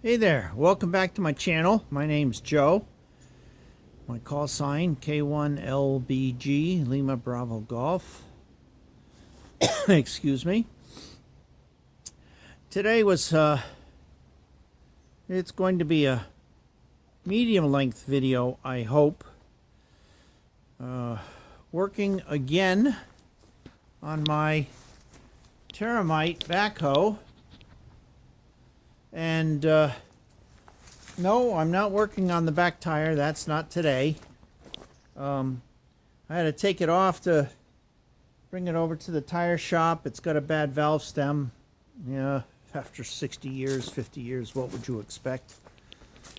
Hey there, welcome back to my channel. My name's Joe. My call sign K1LBG Lima Bravo Golf. Excuse me. Today was it's going to be a medium length video, I hope. Working again on my Terramite backhoe. And no, I'm not working on the back tire. That's not today. I had to take it off to bring it over to the tire shop. It's got a bad valve stem. Yeah, after 60 years, 50 years, what would you expect?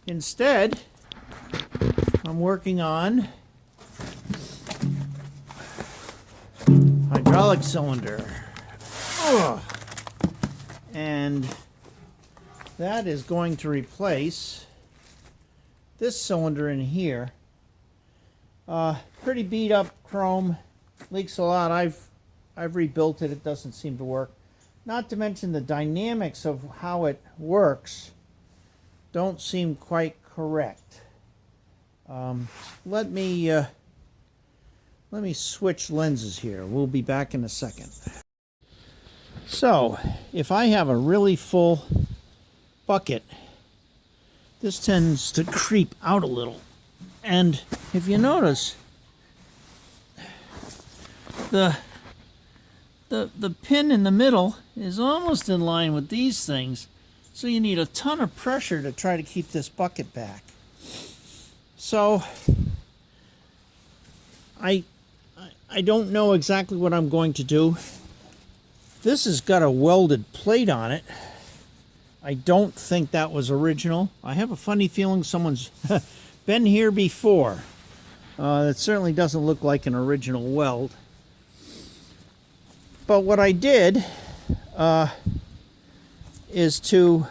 Instead, I'm working on hydraulic cylinder. Ugh. And that is going to replace this cylinder in here. Pretty beat up chrome, leaks a lot. I've rebuilt it. It doesn't seem to work. Not to mention the dynamics of how it works don't seem quite correct. Let me switch lenses here. We'll be back in a second. So, if I have a really full bucket, this tends to creep out a little, and if you notice, the pin in the middle is almost in line with these things, so you need a ton of pressure to try to keep this bucket back. So I don't know exactly what I'm going to do. This has got a welded plate on it. I don't think that was original. I have a funny feeling someone's been here before. It certainly doesn't look like an original weld. But what I did is to...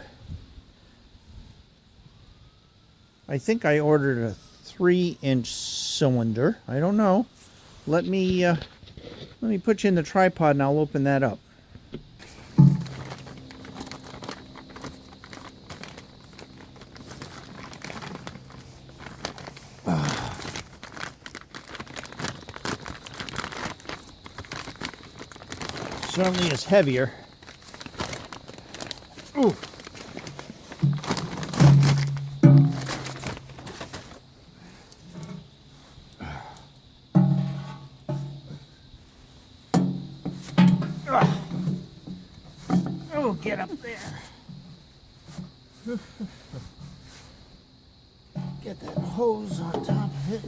I think I ordered a 3-inch cylinder. I don't know. Let me put you in the tripod and I'll open that up. Certainly is heavier. Ooh. Oh, get up there. Get that hose on top of it.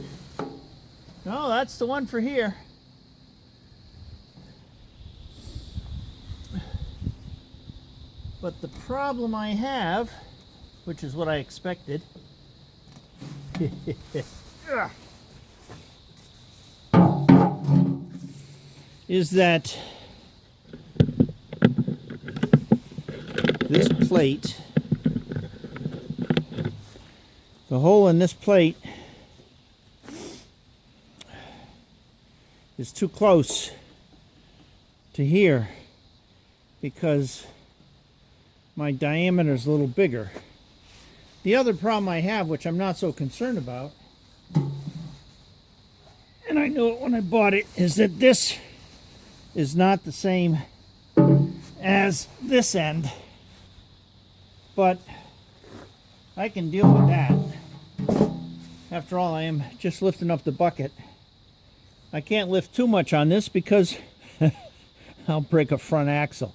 No, that's the one for here. But the problem I have, which is what I expected, is that this plate, the hole in this plate is too close to here because my diameter is a little bigger. The other problem I have, which I'm not so concerned about, and I knew it when I bought it, is that this is not the same as this end. But I can deal with that. After all, I am just lifting up the bucket. I can't lift too much on this because I'll break a front axle.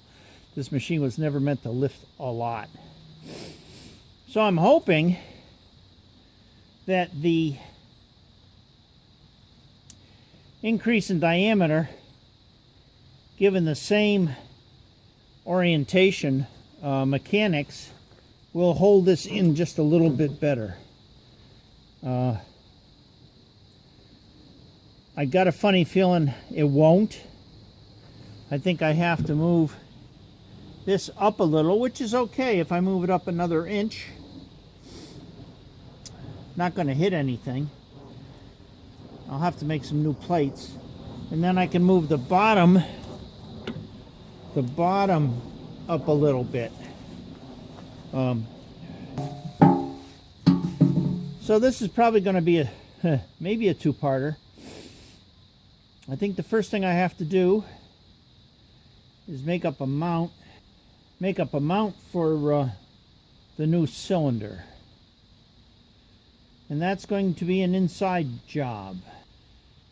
This machine was never meant to lift a lot. So I'm hoping that the increase in diameter, given the same orientation mechanics, will hold this in just a little bit better. I got a funny feeling it won't. I think I have to move this up a little, which is okay if I move it up another inch. Not going to hit anything. I'll have to make some new plates, and then I can move the bottom up a little bit. So this is probably going to be a maybe a two-parter. I think the first thing I have to do is make up a mount for the new cylinder. And that's going to be an inside job.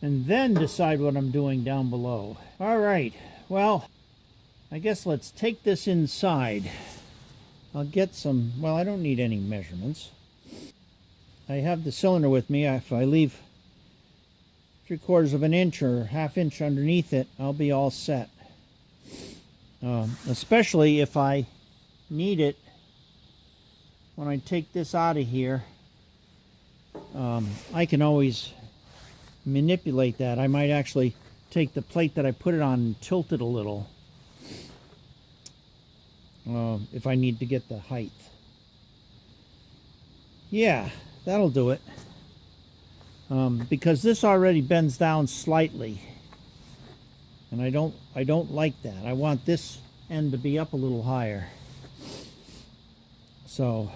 And then decide what I'm doing down below. All right, well, I guess let's take this inside. I'll get some, well, I don't need any measurements. I have the cylinder with me. If I leave 3/4 of an inch or ½ inch underneath it, I'll be all set. Especially if I need it when I take this out of here. I can always manipulate that. I might actually take the plate that I put it on and tilt it a little if I need to get the height. Yeah, that'll do it. Because this already bends down slightly, and I don't like that. I want this end to be up a little higher. So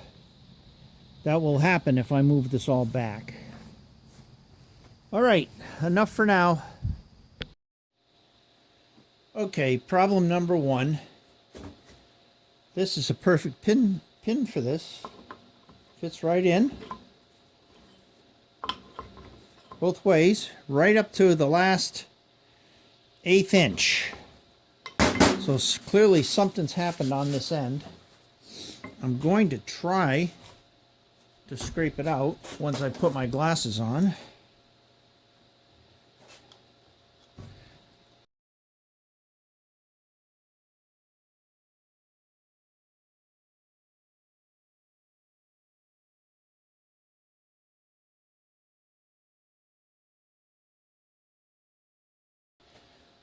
that will happen if I move this all back. All right, enough for now. Okay, problem number 1. This is a perfect pin for this. Fits right in. Both ways, right up to the last 1/8 inch. So clearly something's happened on this end. I'm going to try to scrape it out once I put my glasses on.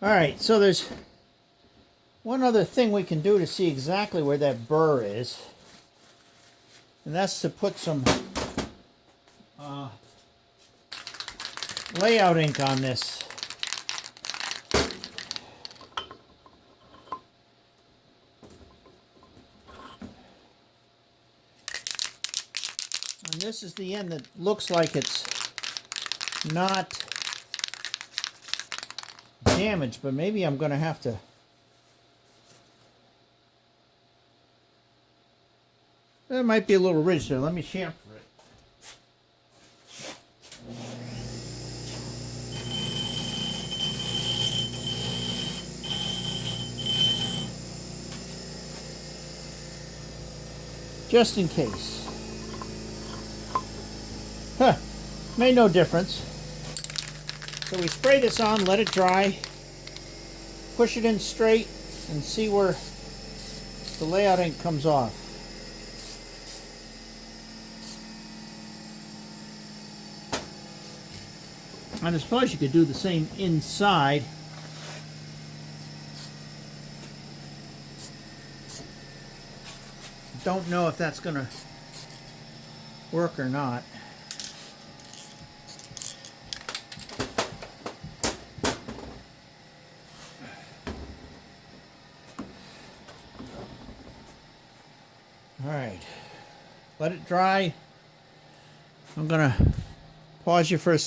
Alright, so there's one other thing we can do to see exactly where that burr is. And that's to put some layout ink on this. And this is the end that looks like it's not damaged, but maybe I'm going to have to. There might be a little ridge there. Let me chamfer it. Just in case. Huh. Made no difference. So we spray this on, let it dry, push it in straight, and see where the layout ink comes off. And I suppose you could do the same inside. Don't know if that's going to work or not. Alright, let it dry. I'm going to pause you for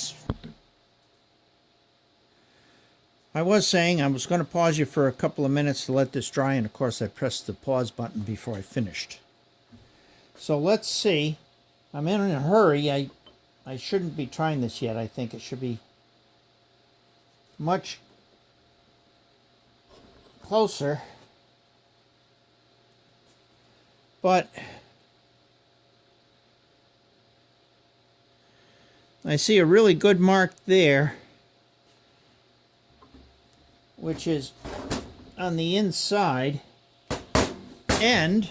I was saying I was going to pause you for a couple of minutes to let this dry, and of course I pressed the pause button before I finished. So let's see. I'm in a hurry. I shouldn't be trying this yet. I think it should be much closer. But I see a really good mark there, which is on the inside, and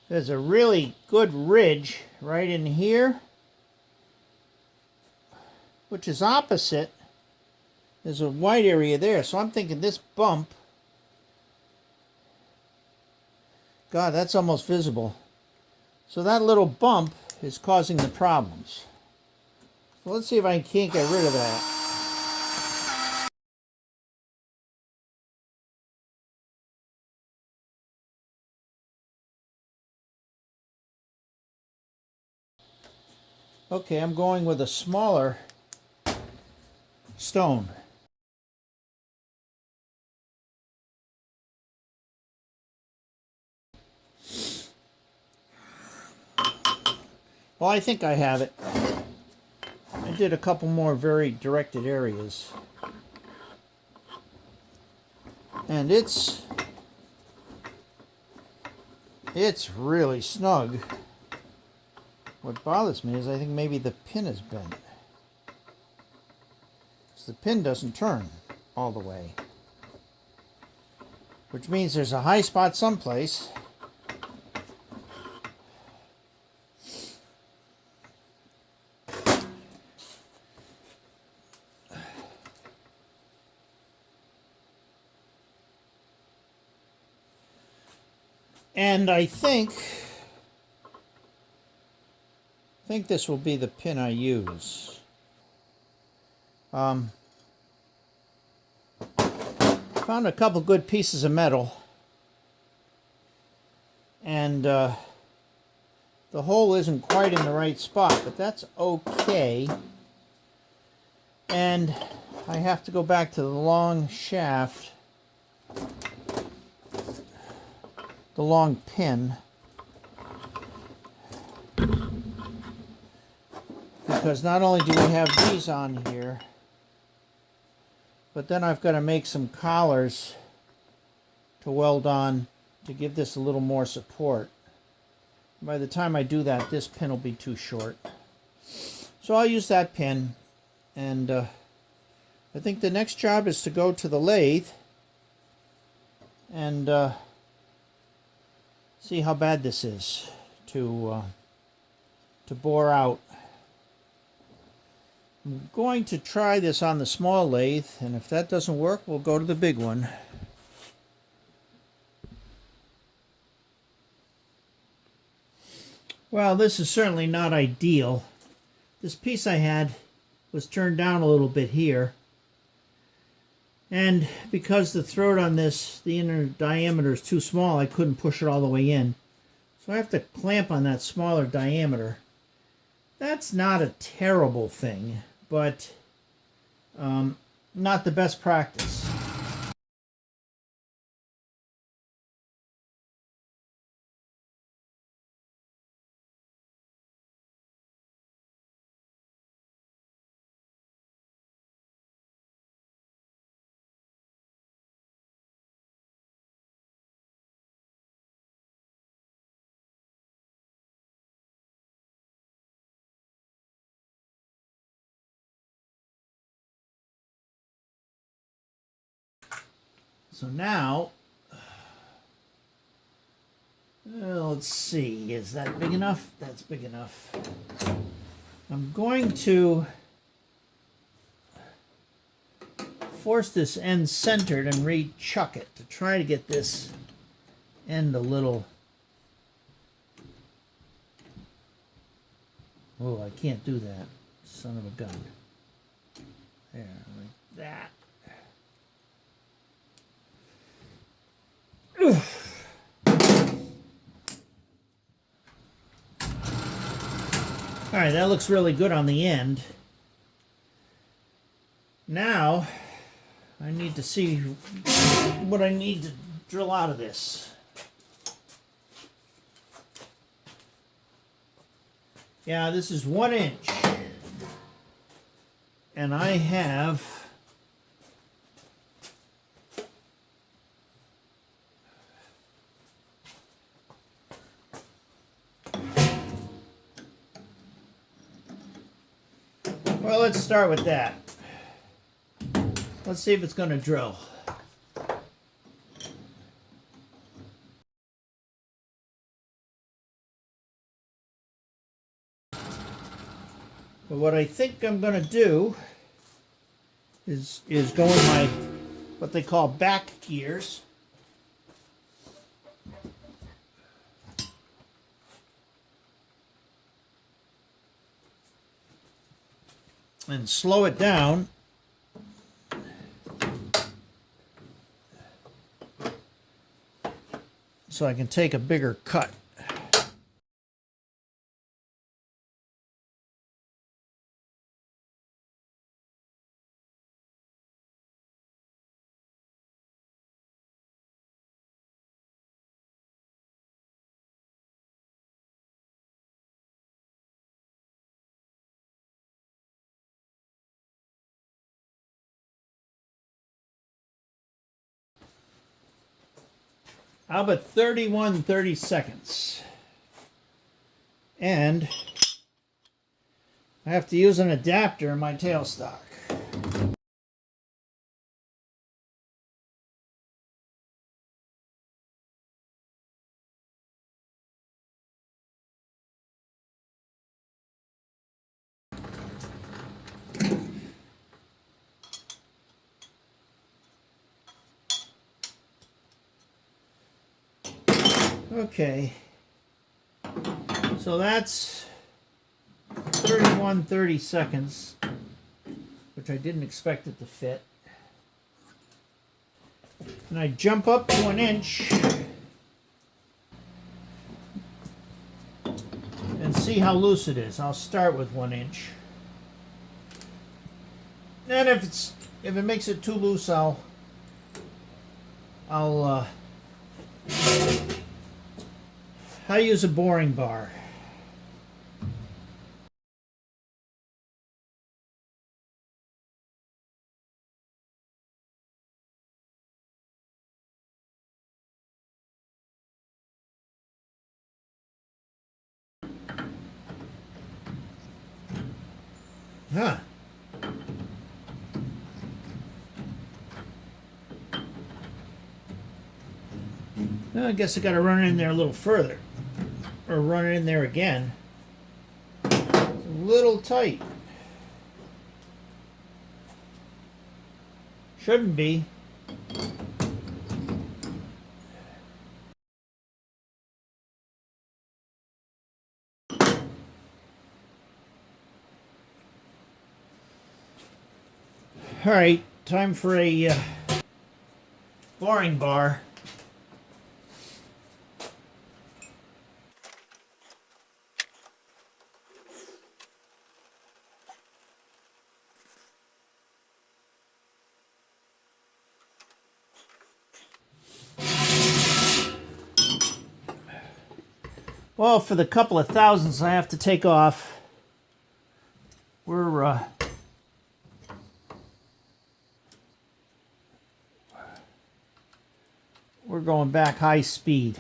there's a really good ridge right in here, which is opposite. There's a white area there, so I'm thinking this bump, God, that's almost visible. So that little bump is causing the problems. So let's see if I can't get rid of that. Okay, I'm going with a smaller stone. Well, I think I have it. I did a couple more very directed areas. And it's really snug. What bothers me is I think maybe the pin is bent. Because the pin doesn't turn all the way. Which means there's a high spot someplace. And I think this will be the pin I use. Found a couple good pieces of metal, and the hole isn't quite in the right spot, but that's okay. And I have to go back to the long shaft, the long pin, because not only do we have these on here, but then I've got to make some collars to weld on to give this a little more support. By the time I do that, this pin will be too short. So I'll use that pin, and I think the next job is to go to the lathe and see how bad this is to bore out. I'm going to try this on the small lathe, and if that doesn't work, we'll go to the big one. Well, this is certainly not ideal. This piece I had was turned down a little bit here, and because the throat on this, the inner diameter is too small, I couldn't push it all the way in. So I have to clamp on that smaller diameter. That's not a terrible thing, but not the best practice. So now, let's see, is that big enough? That's big enough. I'm going to force this end centered and re-chuck it to try to get this end a little... Oh, I can't do that. Son of a gun. There, like that. Alright, that looks really good on the end. Now, I need to see what I need to drill out of this. Yeah, this is 1 inch. And I have... Well, let's start with that. Let's see if it's going to drill. But what I think I'm going to do is go in my, what they call back gears. And slow it down so I can take a bigger cut. How about 30 seconds? And I have to use an adapter in my tailstock. Okay, so that's 30 seconds, which I didn't expect it to fit. And I jump up to 1 inch and see how loose it is. I'll start with 1 inch. And if it makes it too loose, I'll use a boring bar. Huh. Well, I guess I got to run it in there a little further. Or run it in there again. It's a little tight. Shouldn't be. All right, time for a boring bar. Well, for the couple of thousands I have to take off, we're going back high speed.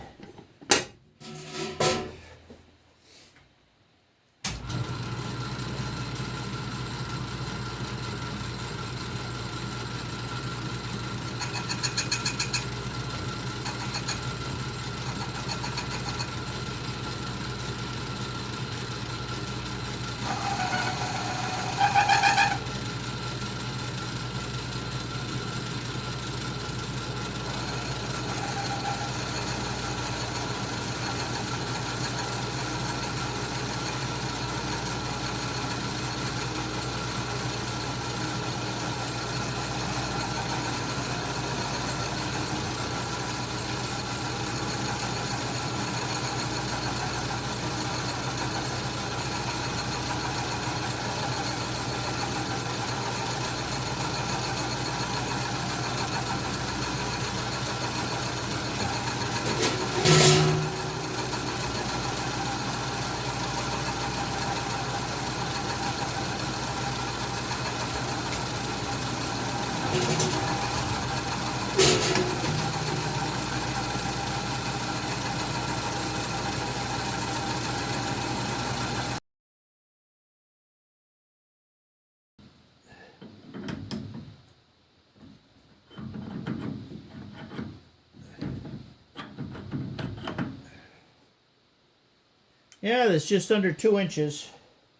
Yeah, that's just under 2 inches.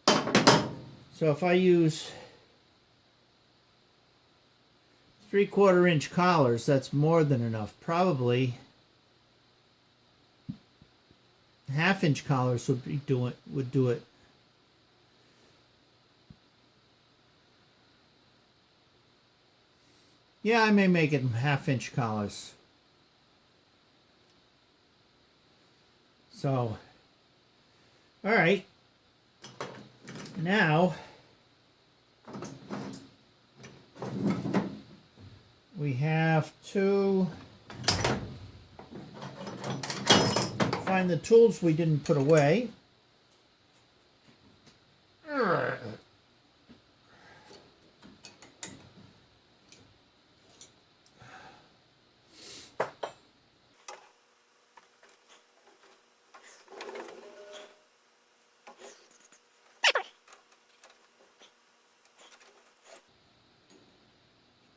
So if I use 3/4 inch collars, that's more than enough. Probably 1/2 inch collars would do it. Yeah, I may make it 1/2 inch collars. So, all right. Now we have to find the tools we didn't put away.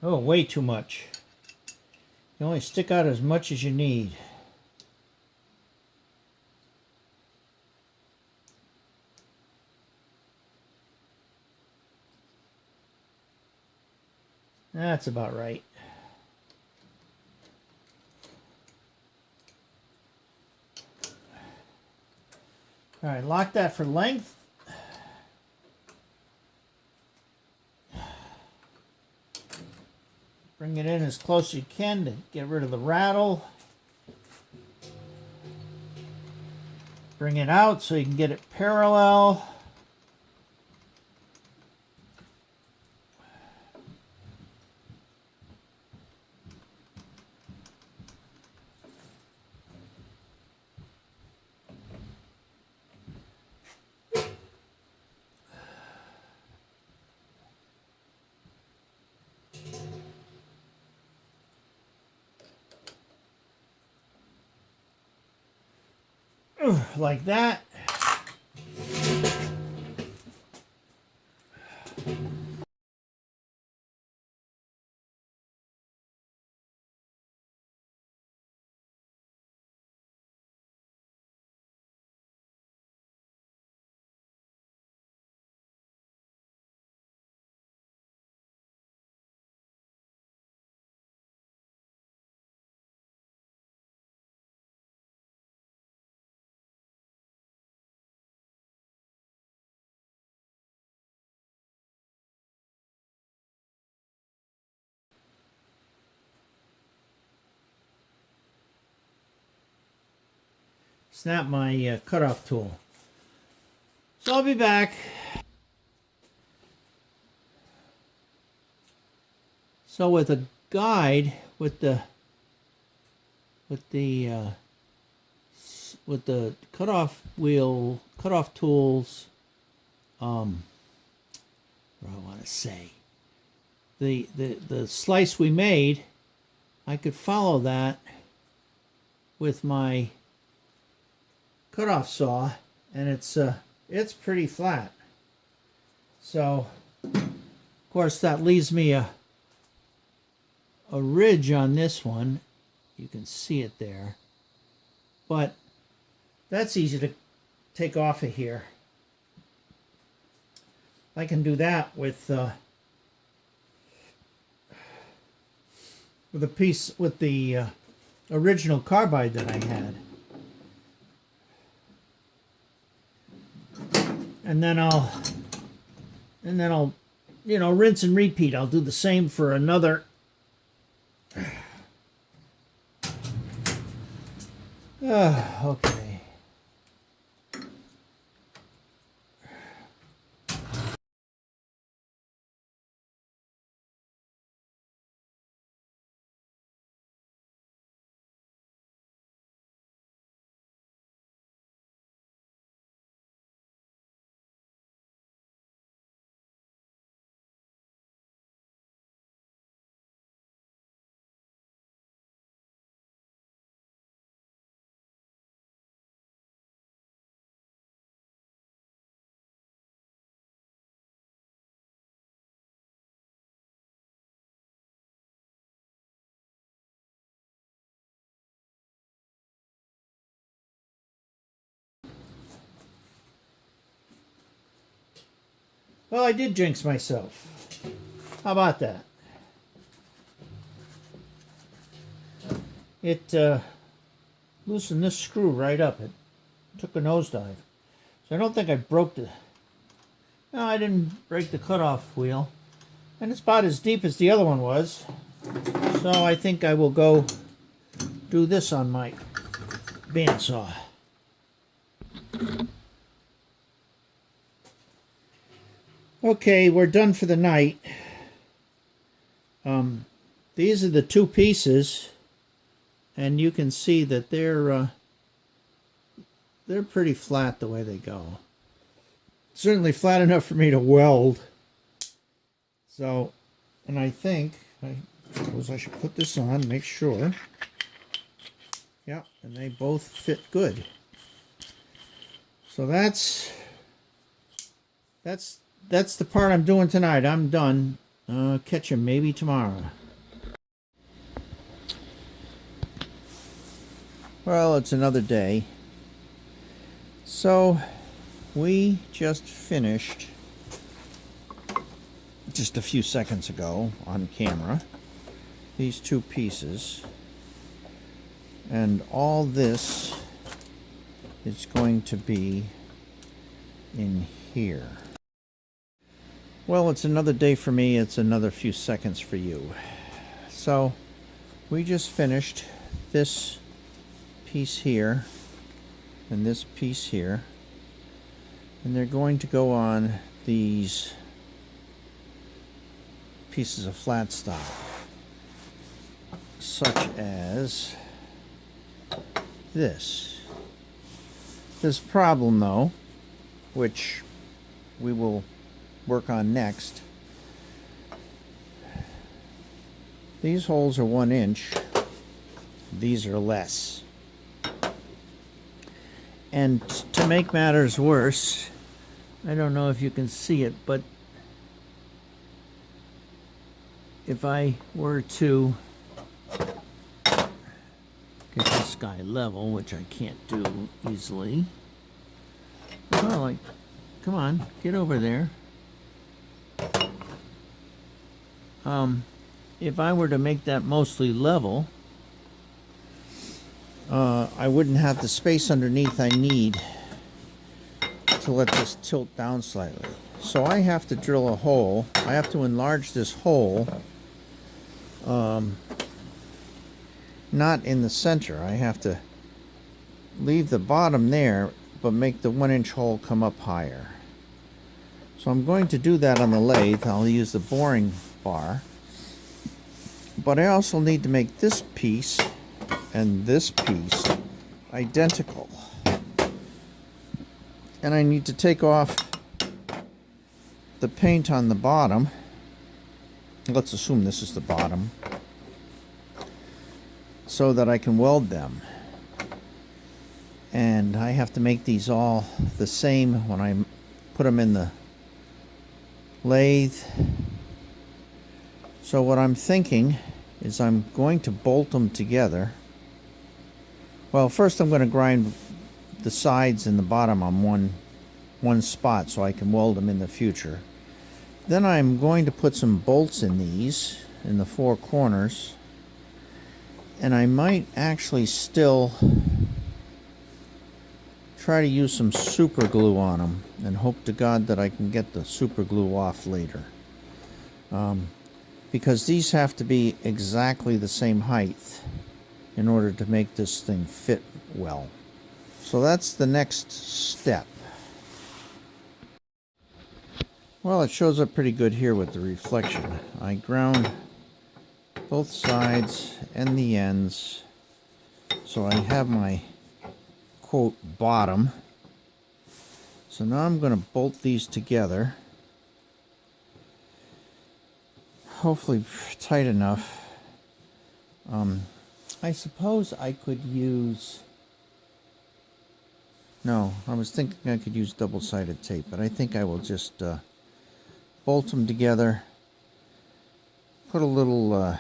Oh, way too much. You only stick out as much as you need. That's about right. All right, lock that for length. Bring it in as close as you can to get rid of the rattle. Bring it out so you can get it parallel. Like that. Snap my cutoff tool. So I'll be back. So with a guide, with the cutoff wheel, cutoff tools, what do I want to say? The slice we made, I could follow that with my cutoff saw, and it's pretty flat. So of course that leaves me a ridge on this one. You can see it there, but that's easy to take off of here. I can do that with a piece with the original carbide that I had. And then I'll rinse and repeat. I'll do the same for another. Okay. Well, I did jinx myself. How about that? It loosened this screw right up. It took a nosedive. So I don't think I broke the... No, I didn't break the cutoff wheel. And it's about as deep as the other one was. So I think I will go do this on my bandsaw. Okay, we're done for the night. These are the two pieces, and you can see that they're pretty flat the way they go. Certainly flat enough for me to weld. So, and I think, I suppose I should put this on, make sure. Yeah, and they both fit good. So that's the part I'm doing tonight. I'm done. Catch you maybe tomorrow. Well, it's another day. So, we just finished, just a few seconds ago on camera, these two pieces. And all this is going to be in here. Well, it's another day for me. It's another few seconds for you. So, we just finished this piece here and this piece here. And they're going to go on these pieces of flat stock, such as this. This problem, though, which we will work on next. These holes are 1 inch. These are less. And to make matters worse, I don't know if you can see it, but if I were to get this guy level, which I can't do easily. Oh, like, come on, get over there. If I were to make that mostly level, I wouldn't have the space underneath I need to let this tilt down slightly. So I have to drill a hole. I have to enlarge this hole, not in the center. I have to leave the bottom there, but make the 1 inch hole come up higher. So I'm going to do that on the lathe. I'll use the boring bar. But I also need to make this piece and this piece identical. And I need to take off the paint on the bottom. Let's assume this is the bottom, so that I can weld them. And I have to make these all the same when I put them in the lathe. So what I'm thinking is I'm going to bolt them together. Well, first I'm going to grind the sides and the bottom on one spot so I can weld them in the future. Then I'm going to put some bolts in these, in the 4 corners. And I might actually still try to use some super glue on them and hope to God that I can get the super glue off later. Because these have to be exactly the same height in order to make this thing fit well. So that's the next step. Well, it shows up pretty good here with the reflection. I ground both sides and the ends, so I have my quote bottom. So now I'm going to bolt these together, hopefully tight enough. I suppose I could use, no, I was thinking I could use double-sided tape, but I think I will just bolt them together, put a little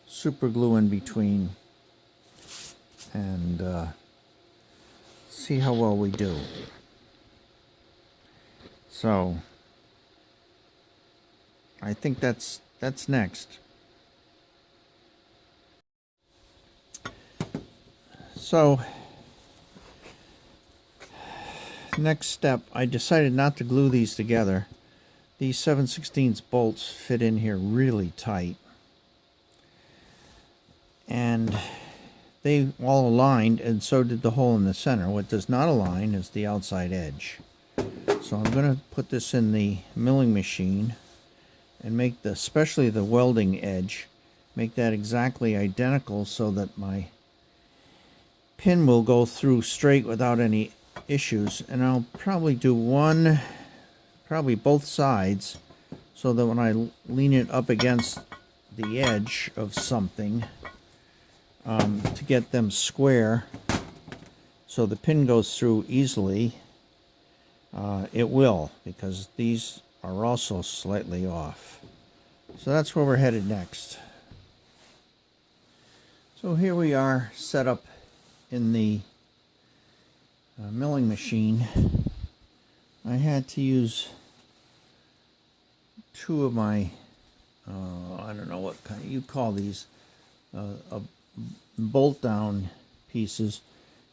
super glue in between, and see how well we do. So I think that's next. So next step, I decided not to glue these together. These 7/16 bolts fit in here really tight, and they all aligned, and so did the hole in the center. What does not align is the outside edge. So I'm going to put this in the milling machine and make especially the welding edge, make that exactly identical so that my pin will go through straight without any issues. And I'll probably do probably both sides, so that when I lean it up against the edge of something, to get them square so the pin goes through easily, it will, because these are also slightly off. So that's where we're headed next. So here we are set up in the milling machine. I had to use two of my, I don't know what kind you call these, bolt down pieces,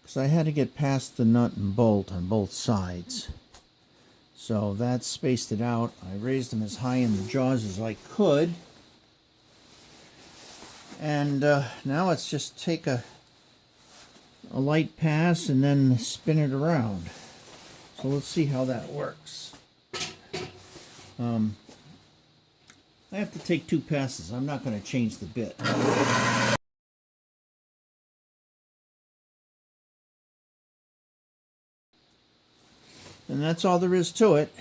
because I had to get past the nut and bolt on both sides. So that spaced it out. I raised them as high in the jaws as I could. And now let's just take a light pass and then spin it around. So let's see how that works. I have to take two passes. I'm not going to change the bit. And that's all there is to it.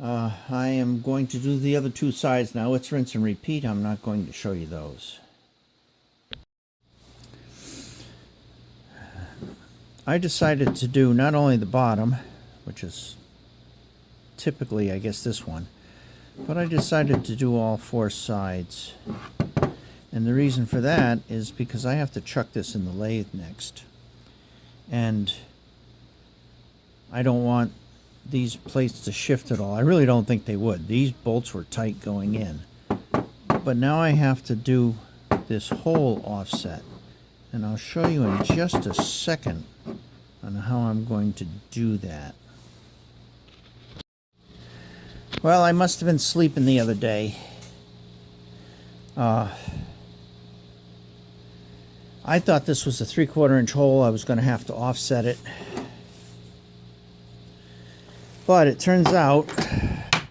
I am going to do the other two sides now. It's rinse and repeat. I'm not going to show you those. I decided to do not only the bottom, which is typically, I guess, this one, but I decided to do all four sides. And the reason for that is because I have to chuck this in the lathe next. And I don't want these plates to shift at all. I really don't think they would. These bolts were tight going in. But now I have to do this whole offset. And I'll show you in just a second on how I'm going to do that. Well, I must have been sleeping the other day. I thought this was a 3/4 inch hole. I was going to have to offset it. But it turns out that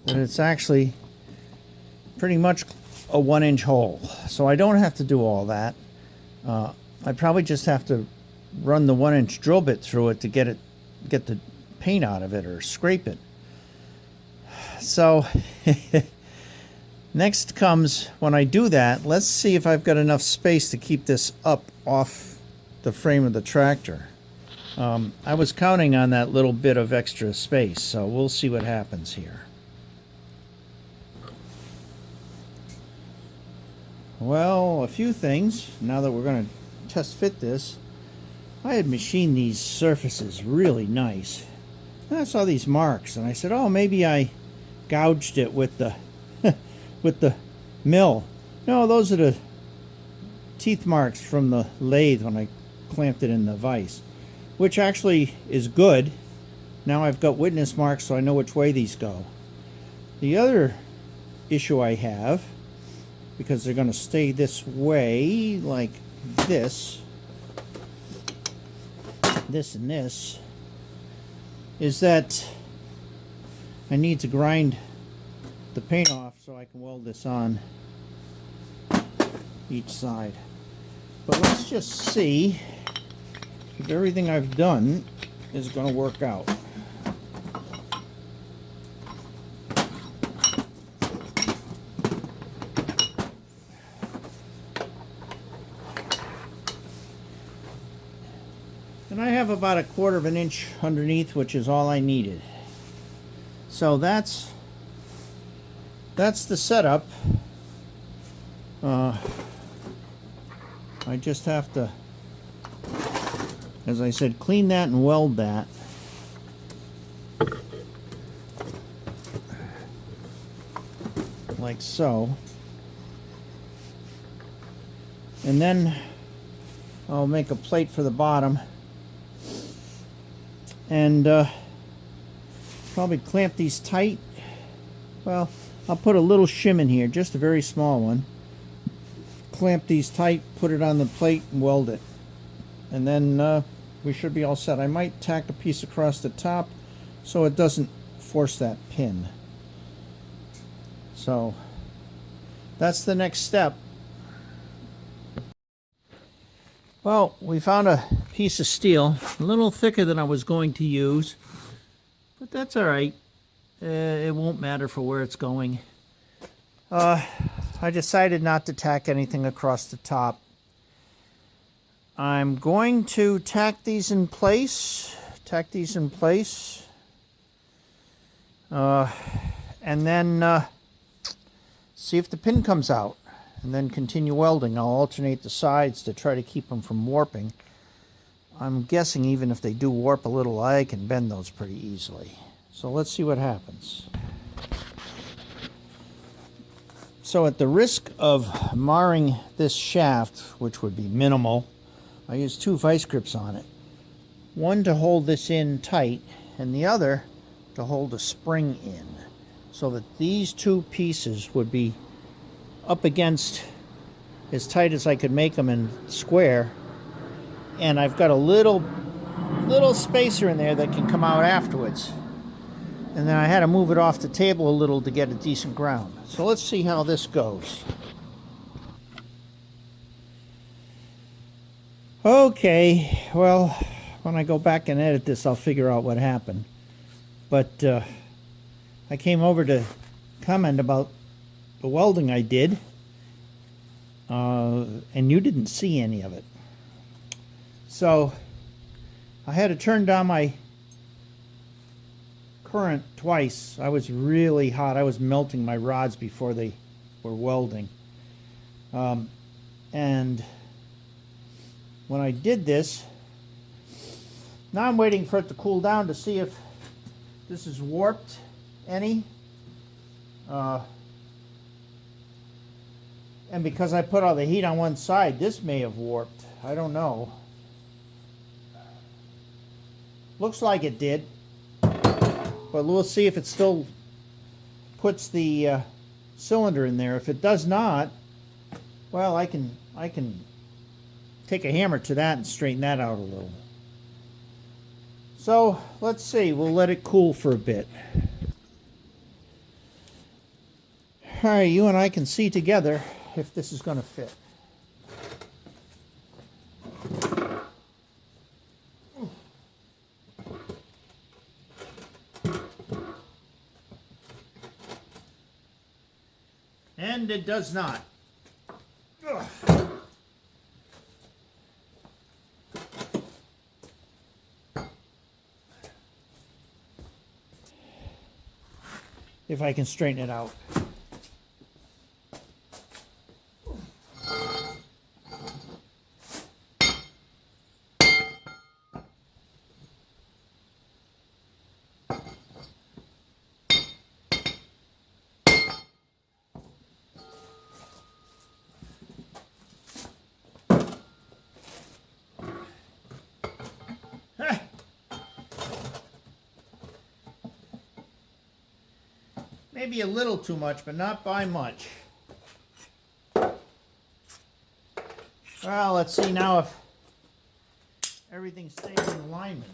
it's actually pretty much a 1 inch hole. So I don't have to do all that. I probably just have to run the 1 inch drill bit through it to get the paint out of it or scrape it. So next comes when I do that, let's see if I've got enough space to keep this up off the frame of the tractor. I was counting on that little bit of extra space, so we'll see what happens here. Well, a few things. Now that we're going to test fit this, I had machined these surfaces really nice. And I saw these marks, and I said, oh, maybe I gouged it with the with the mill. No, those are the teeth marks from the lathe when I clamped it in the vise, which actually is good. Now I've got witness marks, so I know which way these go. The other issue I have, because they're going to stay this way, like this and this, is that I need to grind the paint off so I can weld this on each side. But let's just see if everything I've done is going to work out. And I have about 1/4 inch underneath, which is all I needed. So that's the setup. I just have to, as I said, clean that and weld that. Like so. And then I'll make a plate for the bottom. And probably clamp these tight. Well, I'll put a little shim in here, just a very small one. Clamp these tight, put it on the plate, and weld it. And then we should be all set. I might tack a piece across the top so it doesn't force that pin. So that's the next step. Well, we found a piece of steel, a little thicker than I was going to use, but that's all right. It won't matter for where it's going. I decided not to tack anything across the top. I'm going to tack these in place, and then see if the pin comes out, and then continue welding. I'll alternate the sides to try to keep them from warping. I'm guessing even if they do warp a little, I can bend those pretty easily. So let's see what happens. So at the risk of marring this shaft, which would be minimal, I use 2 vice grips on it. One to hold this in tight, and the other to hold a spring in, so that these 2 pieces would be up against as tight as I could make them in square. And I've got a little spacer in there that can come out afterwards. And then I had to move it off the table a little to get a decent ground. So let's see how this goes. Okay, well, when I go back and edit this, I'll figure out what happened. But I came over to comment about the welding I did, and you didn't see any of it. So I had to turn down my current twice. I was really hot. I was melting my rods before they were welding. And when I did this, now I'm waiting for it to cool down to see if this is warped any. And because I put all the heat on one side, this may have warped. I don't know. Looks like it did. But we'll see if it still puts the cylinder in there. If it does not, well, I can take a hammer to that and straighten that out a little. So let's see. We'll let it cool for a bit. All right, you and I can see together if this is going to fit. And it does not. Ugh. If I can straighten it out. Maybe a little too much, but not by much. Well, let's see now if everything stays in alignment.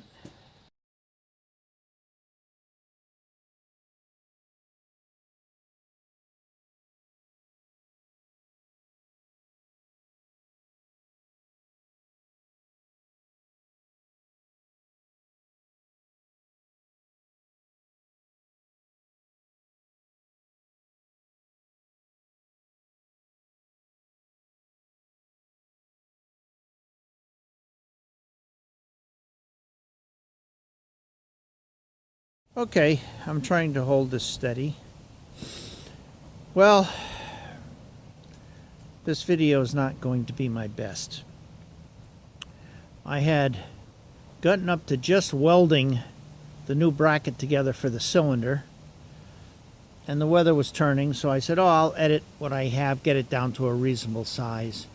Okay, I'm trying to hold this steady. Well, this video is not going to be my best. I had gotten up to just welding the new bracket together for the cylinder, and the weather was turning, so I said, oh, I'll edit what I have, get it down to a reasonable size.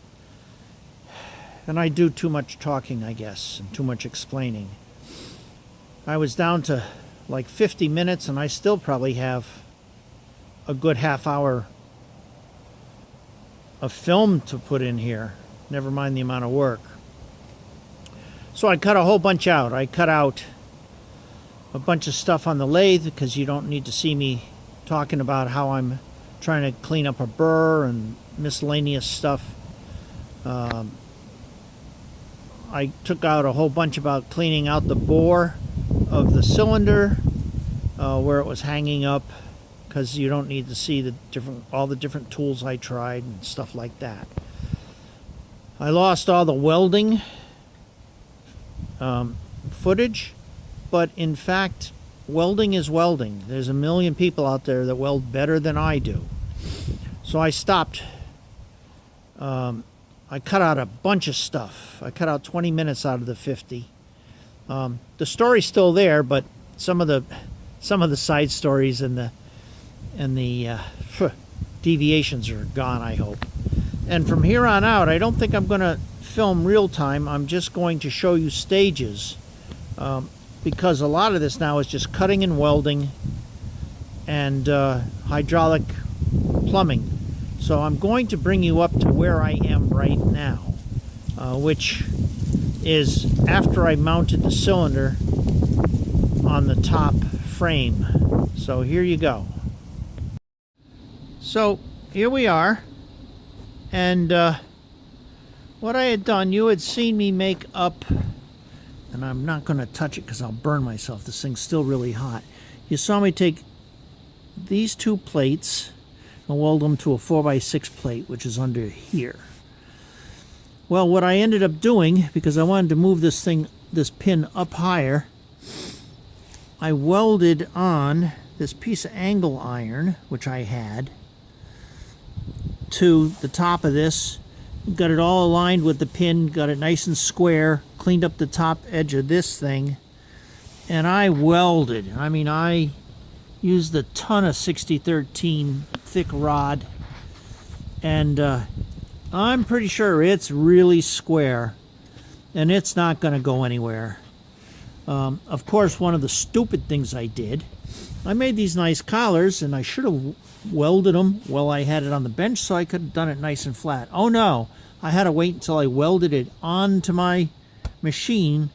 And I do too much talking, I guess, and too much explaining. I was down to like 50 minutes, and I still probably have a good half hour of film to put in here, never mind the amount of work. So I cut a whole bunch out. I cut out a bunch of stuff on the lathe because you don't need to see me talking about how I'm trying to clean up a burr and miscellaneous stuff. I took out a whole bunch about cleaning out the bore of the cylinder where it was hanging up, because you don't need to see all the different tools I tried and stuff like that. I lost all the welding footage, but in fact welding is welding. There's a million people out there that weld better than I do. So I stopped. I cut out a bunch of stuff. I cut out 20 minutes out of the 50. The story's still there, but some of the side stories and the deviations are gone, I hope. And from here on out, I don't think I'm going to film real time. I'm just going to show you stages, because a lot of this now is just cutting and welding and hydraulic plumbing. So I'm going to bring you up to where I am right now, which is after I mounted the cylinder on the top frame. So here you go. So here we are, and what I had done, you had seen me make up, and I'm not going to touch it because I'll burn myself. This thing's still really hot. You saw me take these two plates and weld them to a 4x6 plate, which is under here. Well, what I ended up doing, because I wanted to move this pin up higher, I welded on this piece of angle iron, which I had, to the top of this. Got it all aligned with the pin, got it nice and square, cleaned up the top edge of this thing, and I welded. I mean, I used a ton of 6013 thick rod, and I'm pretty sure it's really square, and it's not going to go anywhere. Of course, one of the stupid things I did, I made these nice collars, and I should have welded them while I had it on the bench so I could have done it nice and flat. Oh no, I had to wait until I welded it onto my machine,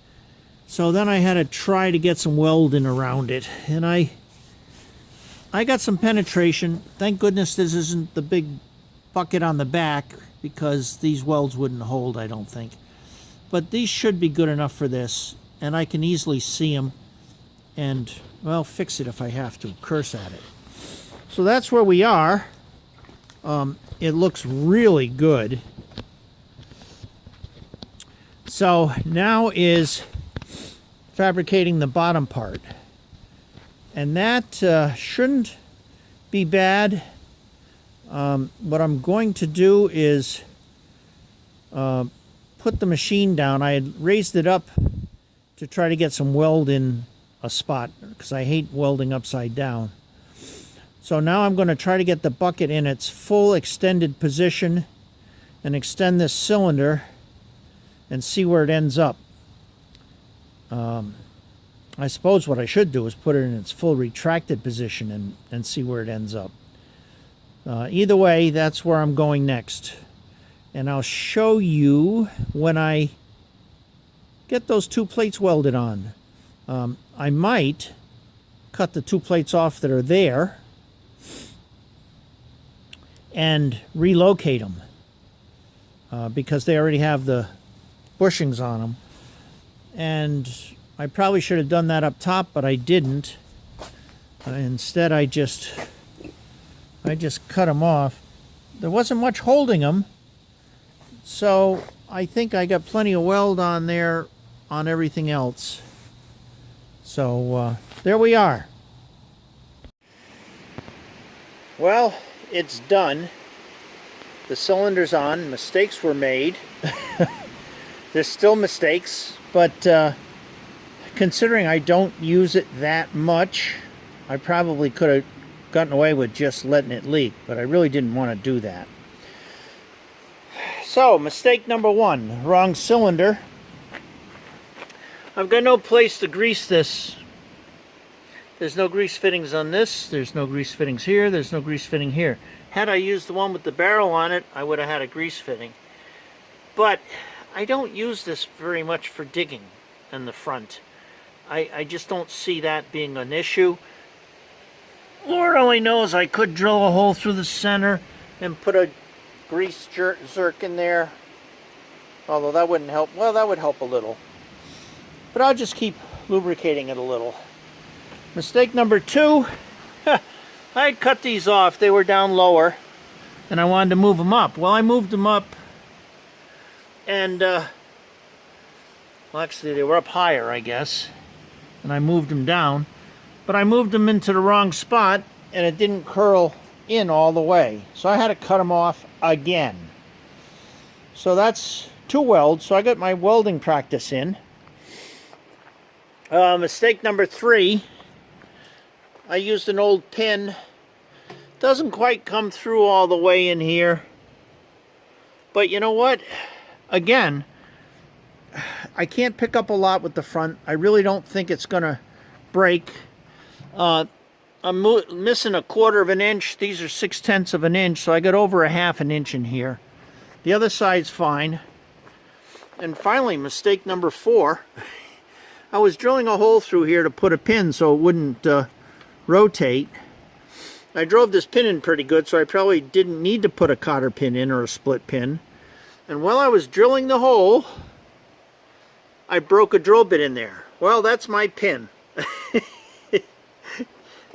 so then I had to try to get some welding around it, and I got some penetration. Thank goodness this isn't the big bucket on the back, because these welds wouldn't hold, I don't think. But these should be good enough for this, and I can easily see them and, well, fix it if I have to, curse at it. So that's where we are. It looks really good. So now is fabricating the bottom part. And that shouldn't be bad. What I'm going to do is put the machine down. I had raised it up to try to get some weld in a spot, because I hate welding upside down. So now I'm going to try to get the bucket in its full extended position and extend this cylinder and see where it ends up. I suppose what I should do is put it in its full retracted position and see where it ends up. Either way, that's where I'm going next. And I'll show you when I get those two plates welded on. I might cut the two plates off that are there and relocate them, because they already have the bushings on them. And I probably should have done that up top, but I didn't. Instead, I just cut them off. There wasn't much holding them, so I think I got plenty of weld on there on everything else. So there we are. Well, it's done. The cylinder's on. Mistakes were made. There's still mistakes, but considering I don't use it that much, I probably could have gotten away with just letting it leak, but I really didn't want to do that. So, mistake number one, wrong cylinder. I've got no place to grease this. There's no grease fittings on this. There's no grease fittings here. There's no grease fitting here. Had I used the one with the barrel on it, I would have had a grease fitting. But I don't use this very much for digging in the front. I just don't see that being an issue. Lord only knows I could drill a hole through the center and put a grease zerk in there. Although that wouldn't help. Well, that would help a little. But I'll just keep lubricating it a little. Mistake number two. I had cut these off. They were down lower. And I wanted to move them up. Well, I moved them up. And, well, actually, they were up higher, I guess. And I moved them down. but I moved them into the wrong spot and it didn't curl in all the way. So I had to cut them off again. So that's 2 welds. So I got my welding practice in. Mistake number 3. I used an old pin. Doesn't quite come through all the way in here. But you know what? Again, I can't pick up a lot with the front. I really don't think it's going to break. I'm missing 1/4 of an inch. These are 6/10 of an inch, so I got over 1/2 an inch in here. The other side's fine. And finally, mistake number 4. I was drilling a hole through here to put a pin so it wouldn't rotate. I drove this pin in pretty good, so I probably didn't need to put a cotter pin in or a split pin. And while I was drilling the hole, I broke a drill bit in there. Well, that's my pin.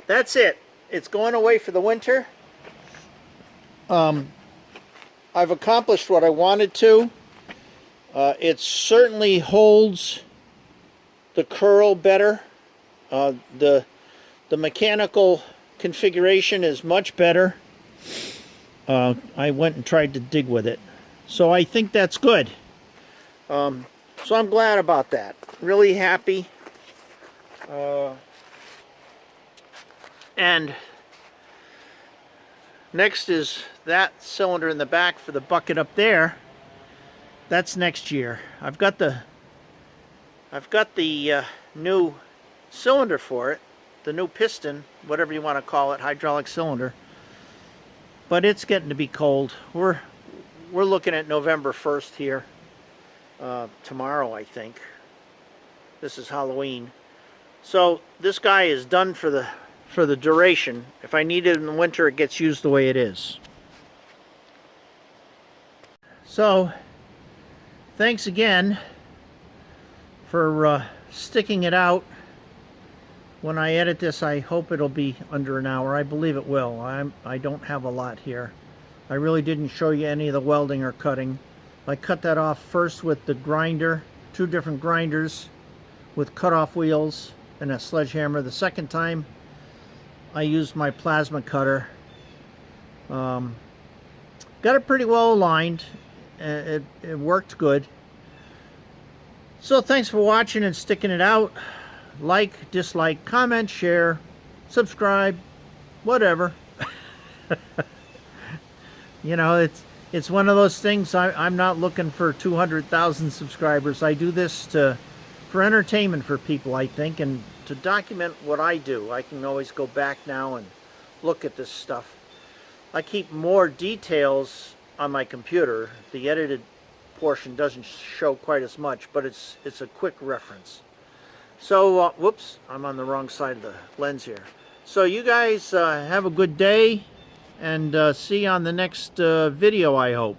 That's it. It's going away for the winter. I've accomplished what I wanted to. It certainly holds the curl better. The mechanical configuration is much better. I went and tried to dig with it. So I think that's good. So I'm glad about that. Really happy. And next is that cylinder in the back for the bucket up there. That's next year. I've got the new cylinder for it, the new piston, whatever you want to call it, hydraulic cylinder. But it's getting to be cold. We're looking at November 1st here. Tomorrow, I think. This is Halloween. So this guy is done for the duration. If I need it in the winter, it gets used the way it is. So thanks again for sticking it out. When I edit this, I hope it'll be under an hour. I believe it will. I don't have a lot here. I really didn't show you any of the welding or cutting. I cut that off first with the grinder, 2 different grinders with cutoff wheels and a sledgehammer. The second time I used my plasma cutter. Got it pretty well aligned. It worked good. So thanks for watching and sticking it out. Like, dislike, comment, share, subscribe, whatever. You know, it's one of those things. I'm not looking for 200,000 subscribers. I do this for entertainment for people, I think, and to document what I do. I can always go back now and look at this stuff. I keep more details on my computer. The edited portion doesn't show quite as much, but it's a quick reference. So, whoops, I'm on the wrong side of the lens here. So you guys have a good day, and see you on the next video, I hope.